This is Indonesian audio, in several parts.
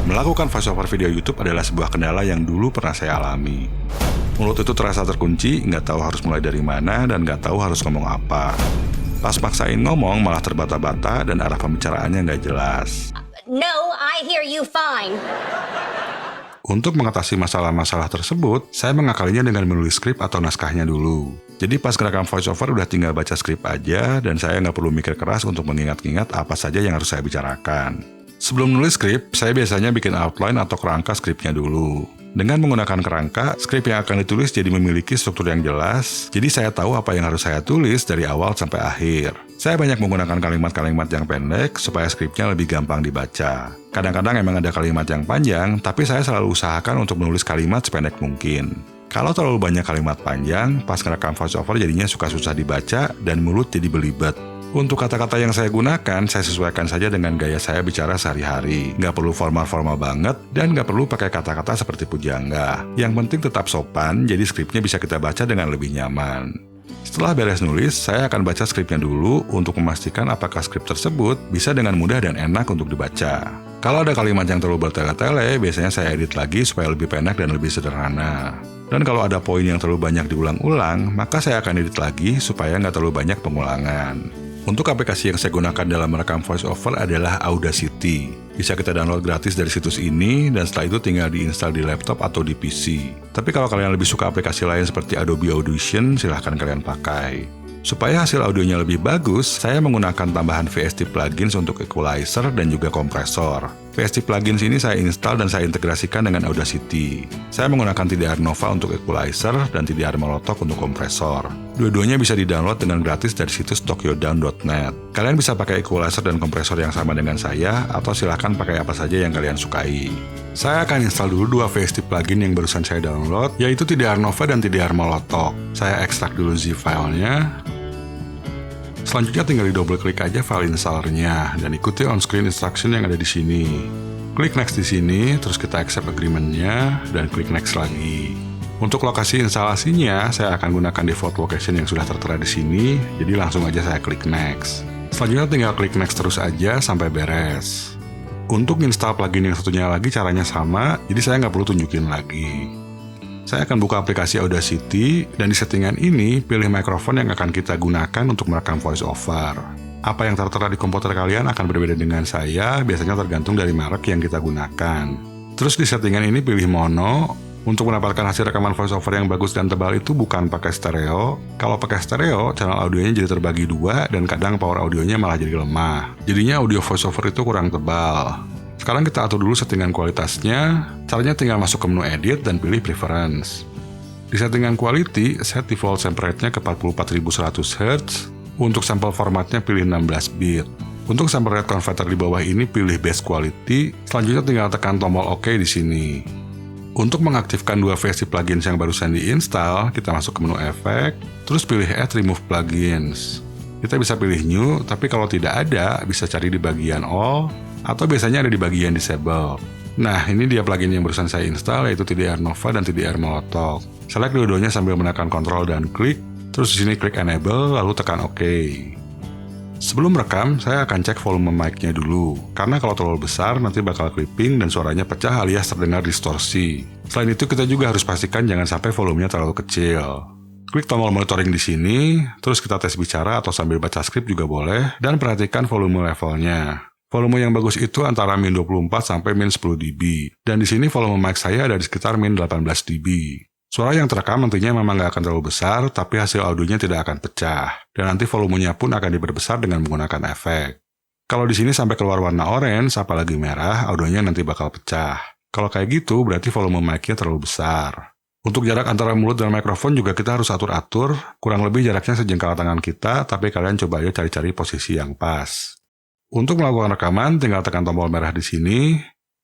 Melakukan voiceover video YouTube adalah sebuah kendala yang dulu pernah saya alami. Mulut itu terasa terkunci, nggak tahu harus mulai dari mana, dan nggak tahu harus ngomong apa. Pas maksain ngomong, malah terbata-bata dan arah pembicaraannya nggak jelas. No, I hear you fine. Untuk mengatasi masalah-masalah tersebut, saya mengakalinya dengan menulis skrip atau naskahnya dulu. Jadi pas ngerekam voiceover udah tinggal baca skrip aja, dan saya nggak perlu mikir keras untuk mengingat-ingat apa saja yang harus saya bicarakan. Sebelum nulis skrip, saya biasanya bikin outline atau kerangka skripnya dulu. Dengan menggunakan kerangka, skrip yang akan ditulis jadi memiliki struktur yang jelas, jadi saya tahu apa yang harus saya tulis dari awal sampai akhir. Saya banyak menggunakan kalimat-kalimat yang pendek supaya skripnya lebih gampang dibaca. Kadang-kadang emang ada kalimat yang panjang, tapi saya selalu usahakan untuk menulis kalimat sependek mungkin. Kalau terlalu banyak kalimat panjang, pas ngerekam voiceover jadinya suka susah dibaca dan mulut jadi belibet. Untuk kata-kata yang saya gunakan, saya sesuaikan saja dengan gaya saya bicara sehari-hari. Nggak perlu formal-formal banget, dan nggak perlu pakai kata-kata seperti pujangga. Yang penting tetap sopan, jadi skripnya bisa kita baca dengan lebih nyaman. Setelah beres nulis, saya akan baca skripnya dulu untuk memastikan apakah skrip tersebut bisa dengan mudah dan enak untuk dibaca. Kalau ada kalimat yang terlalu bertele-tele, biasanya saya edit lagi supaya lebih pendek dan lebih sederhana. Dan kalau ada poin yang terlalu banyak diulang-ulang, maka saya akan edit lagi supaya nggak terlalu banyak pengulangan. Untuk aplikasi yang saya gunakan dalam merekam voiceover adalah Audacity. Bisa kita download gratis dari situs ini, dan setelah itu tinggal diinstal di laptop atau di PC. Tapi kalau kalian lebih suka aplikasi lain seperti Adobe Audition, silahkan kalian pakai. Supaya hasil audionya lebih bagus, saya menggunakan tambahan VST plugins untuk equalizer dan juga kompresor. VST plugins ini saya install dan saya integrasikan dengan Audacity. Saya menggunakan TDR Nova untuk equalizer dan TDR Molotov untuk kompresor. Dua-duanya bisa di-download dengan gratis dari situs tokyodown.net. Kalian bisa pakai equalizer dan kompresor yang sama dengan saya, atau silahkan pakai apa saja yang kalian sukai. Saya akan install dulu dua VST plugin yang barusan saya download, yaitu TDR Nova dan TDR Molotov. Saya ekstrak dulu zip filenya. Selanjutnya tinggal di-double klik aja file installernya dan ikuti on-screen instruction yang ada di sini. Klik next di sini, terus kita accept agreement-nya dan klik next lagi. Untuk lokasi instalasinya, saya akan gunakan default location yang sudah tertera di sini, jadi langsung aja saya klik next. Selanjutnya tinggal klik next terus aja sampai beres. Untuk install plugin yang satunya lagi caranya sama, jadi saya nggak perlu tunjukin lagi. Saya akan buka aplikasi Audacity, dan di settingan ini, pilih mikrofon yang akan kita gunakan untuk merekam voiceover. Apa yang tertera di komputer kalian akan berbeda dengan saya, biasanya tergantung dari merek yang kita gunakan. Terus di settingan ini pilih mono. Untuk mendapatkan hasil rekaman voiceover yang bagus dan tebal itu bukan pakai stereo. Kalau pakai stereo, channel audionya jadi terbagi dua, dan kadang power audionya malah jadi lemah. Jadinya audio voiceover itu kurang tebal. Sekarang kita atur dulu settingan kualitasnya. Caranya tinggal masuk ke menu edit dan pilih preference. Di settingan quality, set default sample rate-nya ke 44100 Hz. Untuk sampel formatnya pilih 16 bit. Untuk sample rate converter di bawah ini pilih best quality. Selanjutnya tinggal tekan tombol OK di sini. Untuk mengaktifkan dua versi plugins yang barusan diinstal, kita masuk ke menu efek, terus pilih add remove plugins. Kita bisa pilih new, tapi kalau tidak ada, bisa cari di bagian all, atau biasanya ada di bagian disable. Nah, ini dia plugin yang barusan saya install, yaitu TDR Nova dan TDR Molotov. Select dua-duanya sambil menekan Ctrl dan klik, terus di sini klik enable, lalu tekan OK. Sebelum rekam, saya akan cek volume mic-nya dulu, karena kalau terlalu besar nanti bakal clipping dan suaranya pecah alias terdengar distorsi. Selain itu, kita juga harus pastikan jangan sampai volumenya terlalu kecil. Klik tombol monitoring di sini, terus kita tes bicara atau sambil baca skrip juga boleh, dan perhatikan volume levelnya. Volume yang bagus itu antara min 24 sampai min 10 dB, dan di sini volume mic saya ada di sekitar min 18 dB. Suara yang terekam nantinya memang nggak akan terlalu besar, tapi hasil audionya tidak akan pecah, dan nanti volumenya pun akan diperbesar dengan menggunakan efek. Kalau di sini sampai keluar warna orange, apalagi merah, audionya nanti bakal pecah. Kalau kayak gitu, berarti volume mic-nya terlalu besar. Untuk jarak antara mulut dan mikrofon juga kita harus atur-atur, kurang lebih jaraknya sejengkal tangan kita, tapi kalian coba aja cari-cari posisi yang pas. Untuk melakukan rekaman, tinggal tekan tombol merah di sini,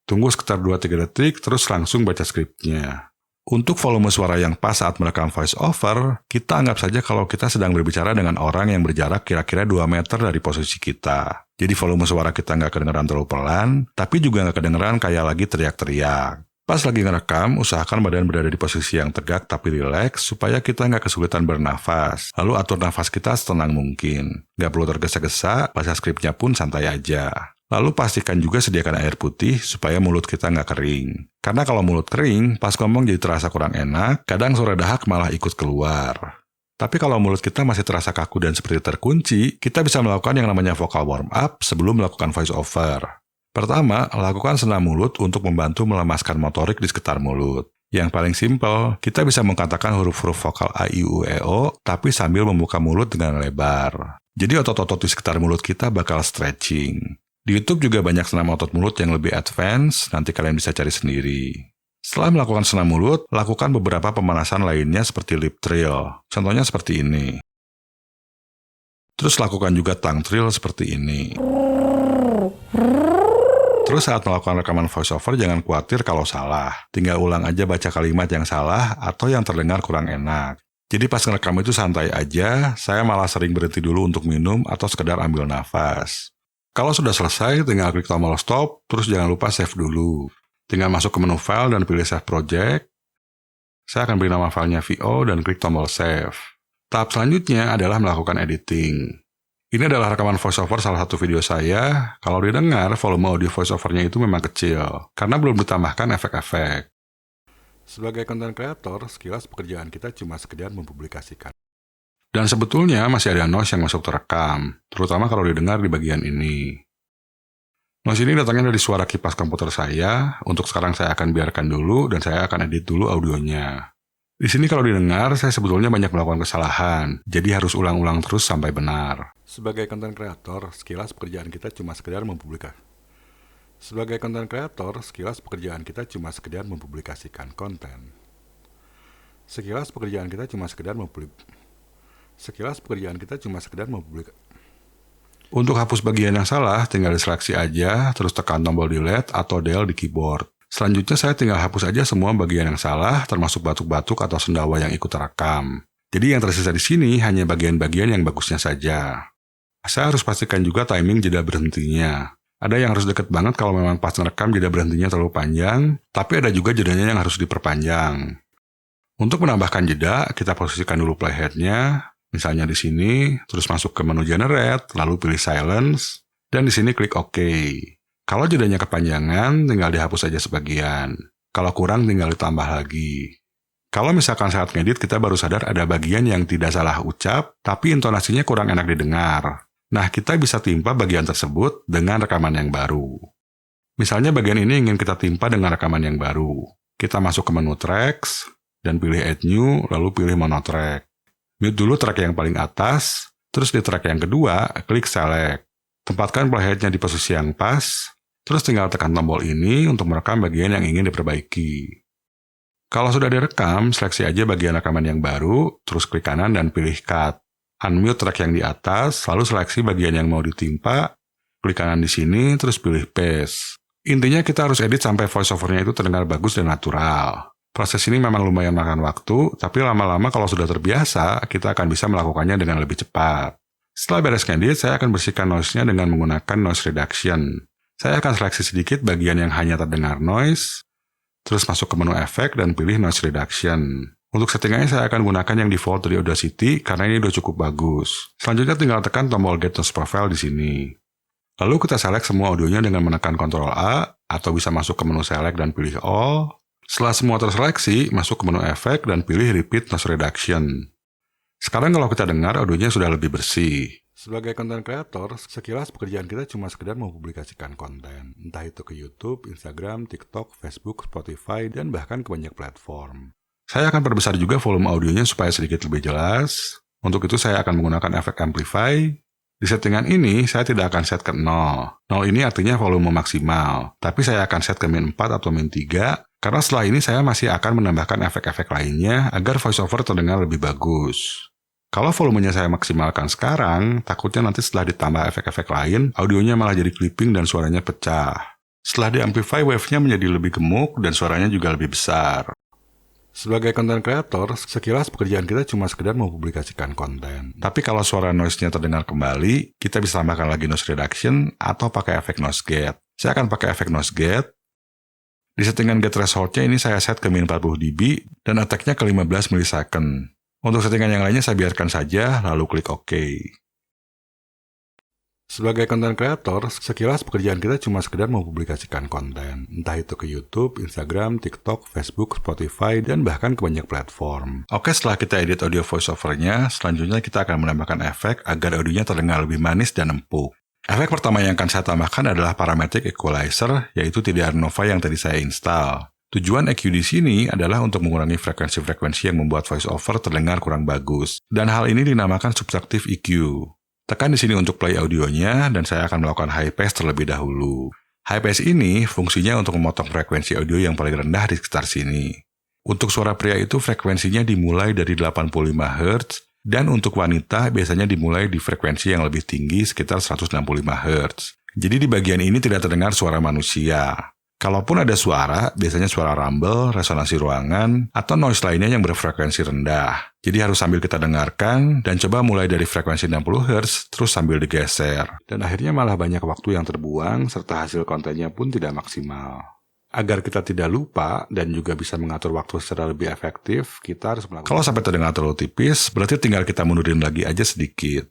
tunggu sekitar 2-3 detik, terus langsung baca skripnya. Untuk volume suara yang pas saat merekam voice over, kita anggap saja kalau kita sedang berbicara dengan orang yang berjarak kira-kira 2 meter dari posisi kita. Jadi volume suara kita nggak kedengeran terlalu pelan, tapi juga nggak kedengeran kayak lagi teriak-teriak. Pas lagi ngerekam, usahakan badan berada di posisi yang tegak tapi rileks supaya kita nggak kesulitan bernafas. Lalu atur nafas kita setenang mungkin. Nggak perlu tergesa-gesa, baca skripnya pun santai aja. Lalu pastikan juga sediakan air putih supaya mulut kita nggak kering. Karena kalau mulut kering, pas ngomong jadi terasa kurang enak, kadang suara dahak malah ikut keluar. Tapi kalau mulut kita masih terasa kaku dan seperti terkunci, kita bisa melakukan yang namanya vocal warm up sebelum melakukan voice over. Pertama, lakukan senam mulut untuk membantu melemaskan motorik di sekitar mulut. Yang paling simpel, kita bisa mengatakan huruf-huruf vokal A, I, U, E, O, tapi sambil membuka mulut dengan lebar. Jadi otot-otot di sekitar mulut kita bakal stretching. Di YouTube juga banyak senam otot mulut yang lebih advance, nanti kalian bisa cari sendiri. Setelah melakukan senam mulut, lakukan beberapa pemanasan lainnya seperti lip trill. Contohnya seperti ini. Terus lakukan juga tongue trill seperti ini. Terus saat melakukan rekaman voiceover jangan khawatir kalau salah. Tinggal ulang aja baca kalimat yang salah atau yang terdengar kurang enak. Jadi pas ngerekam itu santai aja, saya malah sering berhenti dulu untuk minum atau sekedar ambil nafas. Kalau sudah selesai, tinggal klik tombol stop, terus jangan lupa save dulu. Tinggal masuk ke menu file dan pilih save project. Saya akan beri nama filenya VO dan klik tombol save. Tahap selanjutnya adalah melakukan editing. Ini adalah rekaman voiceover salah satu video saya. Kalau didengar, volume audio voiceovernya itu memang kecil, karena belum ditambahkan efek-efek. Sebagai content creator, sekilas pekerjaan kita cuma sekedar mempublikasikan. Dan sebetulnya masih ada noise yang masuk terekam, terutama kalau didengar di bagian ini. Noise ini datangnya dari suara kipas komputer saya, untuk sekarang saya akan biarkan dulu dan saya akan edit dulu audionya. Di sini kalau didengar, saya sebetulnya banyak melakukan kesalahan, jadi harus ulang-ulang terus sampai benar. Sebagai content creator, sekilas pekerjaan kita cuma sekedar mempublikasikan konten. Untuk hapus bagian yang salah, tinggal diseleksi aja, terus tekan tombol delete atau del di keyboard. Selanjutnya saya tinggal hapus aja semua bagian yang salah, termasuk batuk-batuk atau sendawa yang ikut terekam. Jadi yang tersisa di sini hanya bagian-bagian yang bagusnya saja. Saya harus pastikan juga timing jeda berhentinya. Ada yang harus deket banget kalau memang pas ngerekam jeda berhentinya terlalu panjang, tapi ada juga jedanya yang harus diperpanjang. Untuk menambahkan jeda, kita posisikan dulu playhead-nya, misalnya di sini, terus masuk ke menu generate, lalu pilih silence, dan di sini klik OK. Kalau jedanya kepanjangan, tinggal dihapus saja sebagian. Kalau kurang, tinggal ditambah lagi. Kalau misalkan saat ngedit kita baru sadar ada bagian yang tidak salah ucap, tapi intonasinya kurang enak didengar. Nah, kita bisa timpa bagian tersebut dengan rekaman yang baru. Misalnya bagian ini ingin kita timpa dengan rekaman yang baru. Kita masuk ke menu tracks, dan pilih add new, lalu pilih monotrack. Mute dulu track yang paling atas, terus di track yang kedua, klik select. Tempatkan playhead-nya di posisi yang pas, terus tinggal tekan tombol ini untuk merekam bagian yang ingin diperbaiki. Kalau sudah direkam, seleksi aja bagian rekaman yang baru, terus klik kanan dan pilih cut. Unmute track yang di atas, lalu seleksi bagian yang mau ditimpa, klik kanan di sini, terus pilih paste. Intinya kita harus edit sampai voiceover-nya itu terdengar bagus dan natural. Proses ini memang lumayan makan waktu, tapi lama-lama kalau sudah terbiasa, kita akan bisa melakukannya dengan lebih cepat. Setelah beres ngedit, saya akan bersihkan noise-nya dengan menggunakan noise reduction. Saya akan seleksi sedikit bagian yang hanya terdengar noise, terus masuk ke menu efek dan pilih noise reduction. Untuk settingannya saya akan gunakan yang default dari Audacity karena ini udah cukup bagus. Selanjutnya tinggal tekan tombol Get Noise Profile di sini. Lalu kita select semua audionya dengan menekan Ctrl A, atau bisa masuk ke menu Select dan pilih All. Setelah semua terseleksi, masuk ke menu efek dan pilih Repeat Noise Reduction. Sekarang kalau kita dengar, audionya sudah lebih bersih. Sebagai content creator, sekilas pekerjaan kita cuma sekedar mempublikasikan konten, entah itu ke YouTube, Instagram, TikTok, Facebook, Spotify, dan bahkan ke banyak platform. Saya akan perbesar juga volume audionya supaya sedikit lebih jelas. Untuk itu saya akan menggunakan efek amplify. Di settingan ini, saya tidak akan set ke 0. 0 ini artinya volume maksimal, tapi saya akan set ke min 4 atau min 3, karena setelah ini saya masih akan menambahkan efek-efek lainnya agar voiceover terdengar lebih bagus. Kalau volumenya saya maksimalkan sekarang, takutnya nanti setelah ditambah efek-efek lain, audionya malah jadi clipping dan suaranya pecah. Setelah di-amplify, wave-nya menjadi lebih gemuk dan suaranya juga lebih besar. Sebagai content creator, sekilas pekerjaan kita cuma sekedar mempublikasikan konten. Tapi kalau suara noise-nya terdengar kembali, kita bisa tambahkan lagi noise reduction atau pakai efek noise gate. Saya akan pakai efek noise gate. Di settingan gate threshold-nya ini saya set ke min 40 dB dan attack-nya ke 15 millisecond. Untuk settingan yang lainnya saya biarkan saja, lalu klik OK. Sebagai content creator, sekilas pekerjaan kita cuma sekedar mempublikasikan konten, entah itu ke YouTube, Instagram, TikTok, Facebook, Spotify, dan bahkan ke banyak platform. Oke, setelah kita edit audio voiceover-nya, selanjutnya kita akan menambahkan efek agar audionya terdengar lebih manis dan empuk. Efek pertama yang akan saya tambahkan adalah parametric equalizer, yaitu TDR Nova yang tadi saya install. Tujuan EQ di sini adalah untuk mengurangi frekuensi-frekuensi yang membuat voiceover terdengar kurang bagus, dan hal ini dinamakan subtractive EQ. Tekan di sini untuk play audionya, dan saya akan melakukan high pass terlebih dahulu. High pass ini fungsinya untuk memotong frekuensi audio yang paling rendah di sekitar sini. Untuk suara pria itu frekuensinya dimulai dari 85 Hz, dan untuk wanita biasanya dimulai di frekuensi yang lebih tinggi sekitar 165 Hz. Jadi di bagian ini tidak terdengar suara manusia. Kalaupun ada suara, biasanya suara rumble, resonansi ruangan, atau noise lainnya yang berfrekuensi rendah. Jadi harus sambil kita dengarkan, dan coba mulai dari frekuensi 60 Hz, terus sambil digeser. Dan akhirnya malah banyak waktu yang terbuang, serta hasil kontennya pun tidak maksimal. Agar kita tidak lupa, dan juga bisa mengatur waktu secara lebih efektif, kita harus melakukan... Kalau sampai terdengar terlalu tipis, berarti tinggal kita mundurin lagi aja sedikit.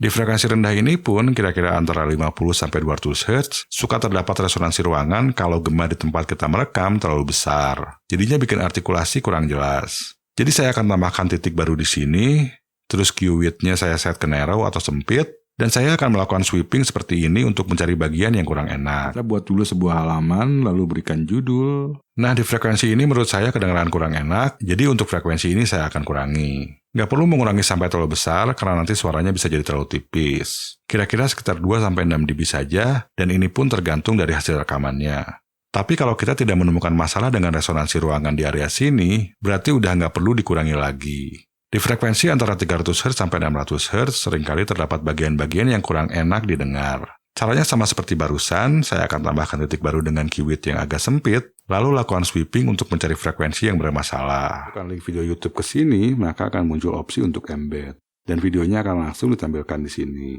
Di frekuensi rendah ini pun, kira-kira antara 50-200 Hz, suka terdapat resonansi ruangan kalau gema di tempat kita merekam terlalu besar. Jadinya bikin artikulasi kurang jelas. Jadi saya akan tambahkan titik baru di sini, terus Q-width-nya saya set ke narrow atau sempit, dan saya akan melakukan sweeping seperti ini untuk mencari bagian yang kurang enak. Kita buat dulu sebuah halaman, lalu berikan judul. Nah, di frekuensi ini menurut saya kedengaran kurang enak, jadi untuk frekuensi ini saya akan kurangi. Nggak perlu mengurangi sampai terlalu besar, karena nanti suaranya bisa jadi terlalu tipis. Kira-kira sekitar 2-6 dB saja, dan ini pun tergantung dari hasil rekamannya. Tapi kalau kita tidak menemukan masalah dengan resonansi ruangan di area sini, berarti udah nggak perlu dikurangi lagi. Di frekuensi antara 300 Hz sampai 600 Hz, seringkali terdapat bagian-bagian yang kurang enak didengar. Caranya sama seperti barusan, saya akan tambahkan titik baru dengan keyword yang agak sempit, lalu lakukan sweeping untuk mencari frekuensi yang bermasalah. Tekan link video YouTube ke sini, maka akan muncul opsi untuk embed, dan videonya akan langsung ditampilkan di sini.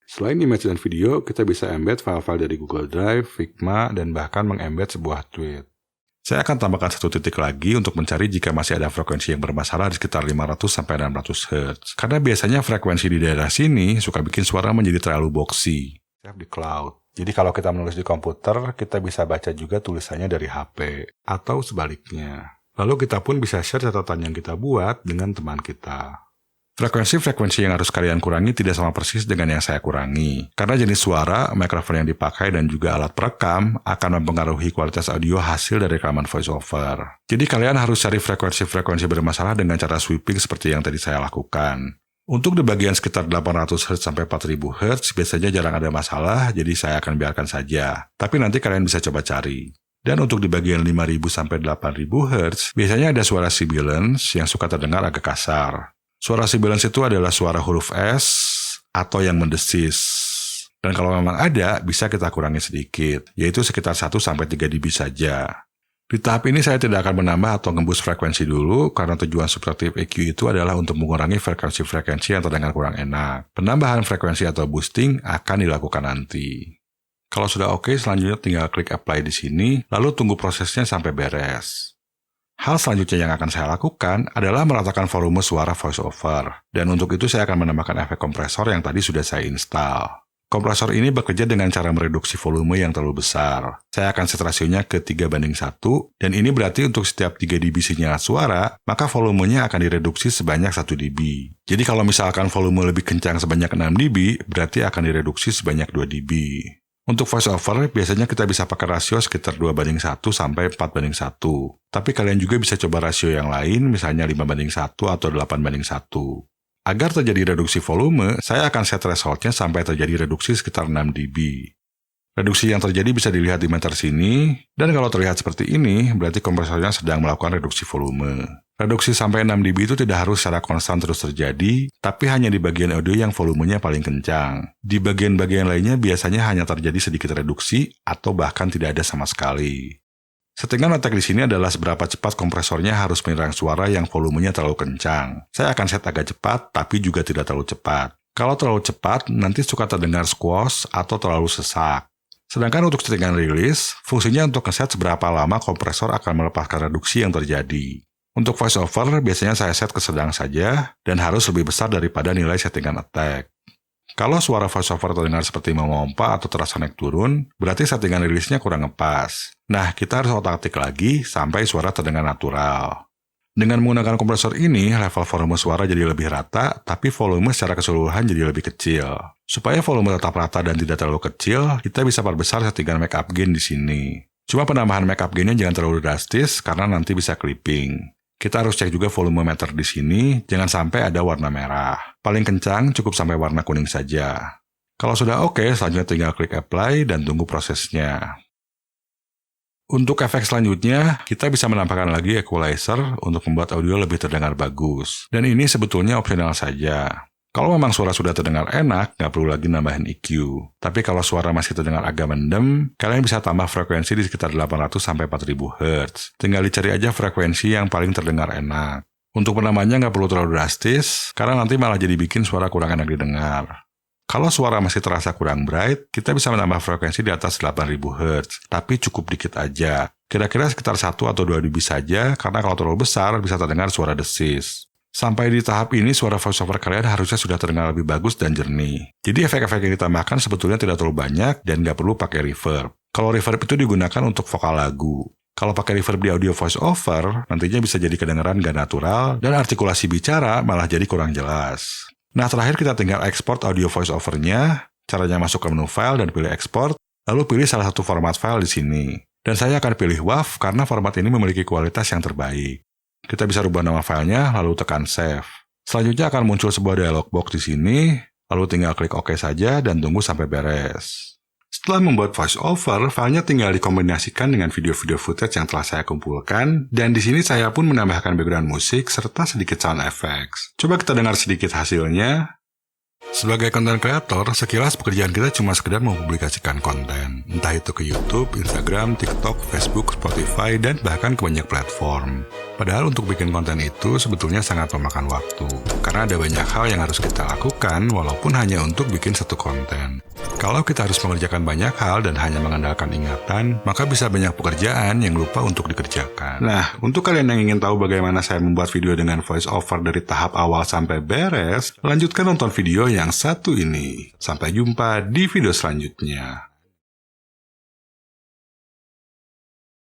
Selain image dan video, kita bisa embed file-file dari Google Drive, Figma, dan bahkan mengembed sebuah tweet. Saya akan tambahkan satu titik lagi untuk mencari jika masih ada frekuensi yang bermasalah di sekitar 500-600 Hz. Karena biasanya frekuensi di daerah sini suka bikin suara menjadi terlalu boxy. Save di cloud. Jadi kalau kita menulis di komputer, kita bisa baca juga tulisannya dari HP. Atau sebaliknya. Lalu kita pun bisa share catatan yang kita buat dengan teman kita. Frekuensi-frekuensi yang harus kalian kurangi tidak sama persis dengan yang saya kurangi. Karena jenis suara, mikrofon yang dipakai, dan juga alat perekam akan mempengaruhi kualitas audio hasil dari rekaman voiceover. Jadi kalian harus cari frekuensi-frekuensi bermasalah dengan cara sweeping seperti yang tadi saya lakukan. Untuk di bagian sekitar 800 Hz sampai 4000 Hz biasanya jarang ada masalah, jadi saya akan biarkan saja. Tapi nanti kalian bisa coba cari. Dan untuk di bagian 5000 sampai 8000 Hz, biasanya ada suara sibilance yang suka terdengar agak kasar. Suara sibilance itu adalah suara huruf S atau yang mendesis. Dan kalau memang ada, bisa kita kurangi sedikit, yaitu sekitar 1-3 dB saja. Di tahap ini saya tidak akan menambah atau ngembus frekuensi dulu, karena tujuan subtractive EQ itu adalah untuk mengurangi frekuensi-frekuensi yang terdengar kurang enak. Penambahan frekuensi atau boosting akan dilakukan nanti. Kalau sudah oke, selanjutnya tinggal klik apply di sini, lalu tunggu prosesnya sampai beres. Hal selanjutnya yang akan saya lakukan adalah meratakan volume suara voiceover. Dan untuk itu saya akan menambahkan efek kompresor yang tadi sudah saya install. Kompresor ini bekerja dengan cara mereduksi volume yang terlalu besar. Saya akan set rasionya ke 3:1, dan ini berarti untuk setiap 3 dB sinyal suara, maka volumenya akan direduksi sebanyak 1 dB. Jadi kalau misalkan volume lebih kencang sebanyak 6 dB, berarti akan direduksi sebanyak 2 dB. Untuk voiceover, biasanya kita bisa pakai rasio sekitar 2:1 sampai 4:1. Tapi kalian juga bisa coba rasio yang lain, misalnya 5:1 atau 8:1. Agar terjadi reduksi volume, saya akan set threshold-nya sampai terjadi reduksi sekitar 6 dB. Reduksi yang terjadi bisa dilihat di meter sini, dan kalau terlihat seperti ini, berarti kompresornya sedang melakukan reduksi volume. Reduksi sampai 6 dB itu tidak harus secara konstan terus terjadi, tapi hanya di bagian audio yang volumenya paling kencang. Di bagian-bagian lainnya biasanya hanya terjadi sedikit reduksi, atau bahkan tidak ada sama sekali. Settingan letak di sini adalah seberapa cepat kompresornya harus menyerang suara yang volumenya terlalu kencang. Saya akan set agak cepat, tapi juga tidak terlalu cepat. Kalau terlalu cepat, nanti suka terdengar squash atau terlalu sesak. Sedangkan untuk settingan rilis, fungsinya untuk ngeset seberapa lama kompresor akan melepaskan reduksi yang terjadi. Untuk voiceover, biasanya saya set ke sedang saja, dan harus lebih besar daripada nilai settingan attack. Kalau suara voiceover terdengar seperti memompa atau terasa naik turun, berarti settingan rilisnya kurang ngepas. Nah, kita harus otak-atik lagi sampai suara terdengar natural. Dengan menggunakan kompresor ini, level volume suara jadi lebih rata, tapi volume secara keseluruhan jadi lebih kecil. Supaya volume tetap rata dan tidak terlalu kecil, kita bisa perbesar settingan makeup gain di sini. Cuma penambahan makeup gain-nya jangan terlalu drastis, karena nanti bisa clipping. Kita harus cek juga volume meter di sini, jangan sampai ada warna merah. Paling kencang cukup sampai warna kuning saja. Kalau sudah oke, selanjutnya tinggal klik apply dan tunggu prosesnya. Untuk efek selanjutnya, kita bisa menambahkan lagi equalizer untuk membuat audio lebih terdengar bagus. Dan ini sebetulnya opsional saja. Kalau memang suara sudah terdengar enak, nggak perlu lagi nambahin EQ. Tapi kalau suara masih terdengar agak mendem, kalian bisa tambah frekuensi di sekitar 800-4000 Hz. Tinggal dicari aja frekuensi yang paling terdengar enak. Untuk penambahannya nggak perlu terlalu drastis, karena nanti malah jadi bikin suara kurang enak didengar. Kalau suara masih terasa kurang bright, kita bisa menambah frekuensi di atas 8000 Hz, tapi cukup dikit aja. Kira-kira sekitar 1 atau 2 dB saja, karena kalau terlalu besar bisa terdengar suara desis. Sampai di tahap ini, suara voiceover kalian harusnya sudah terdengar lebih bagus dan jernih. Jadi efek-efek yang ditambahkan sebetulnya tidak terlalu banyak dan nggak perlu pakai reverb. Kalau reverb itu digunakan untuk vokal lagu. Kalau pakai reverb di audio voiceover, nantinya bisa jadi kedengaran nggak natural dan artikulasi bicara malah jadi kurang jelas. Nah, terakhir kita tinggal ekspor audio voiceover-nya. Caranya masuk ke menu file dan pilih export, lalu pilih salah satu format file di sini. Dan saya akan pilih WAV karena format ini memiliki kualitas yang terbaik. Kita bisa rubah nama filenya, lalu tekan save. Selanjutnya akan muncul sebuah dialog box di sini, lalu tinggal klik OK saja dan tunggu sampai beres. Setelah membuat voiceover, filenya tinggal dikombinasikan dengan video-video footage yang telah saya kumpulkan, dan di sini saya pun menambahkan background musik serta sedikit sound effects. Coba kita dengar sedikit hasilnya. Sebagai konten kreator, sekilas pekerjaan kita cuma sekedar mempublikasikan konten, entah itu ke YouTube, Instagram, TikTok, Facebook, Spotify, dan bahkan ke banyak platform. Padahal untuk bikin konten itu sebetulnya sangat memakan waktu, karena ada banyak hal yang harus kita lakukan walaupun hanya untuk bikin satu konten. Kalau kita harus mengerjakan banyak hal dan hanya mengandalkan ingatan, maka bisa banyak pekerjaan yang lupa untuk dikerjakan. Nah, untuk kalian yang ingin tahu bagaimana saya membuat video dengan voice over dari tahap awal sampai beres, lanjutkan nonton video yang satu ini. Sampai jumpa di video selanjutnya.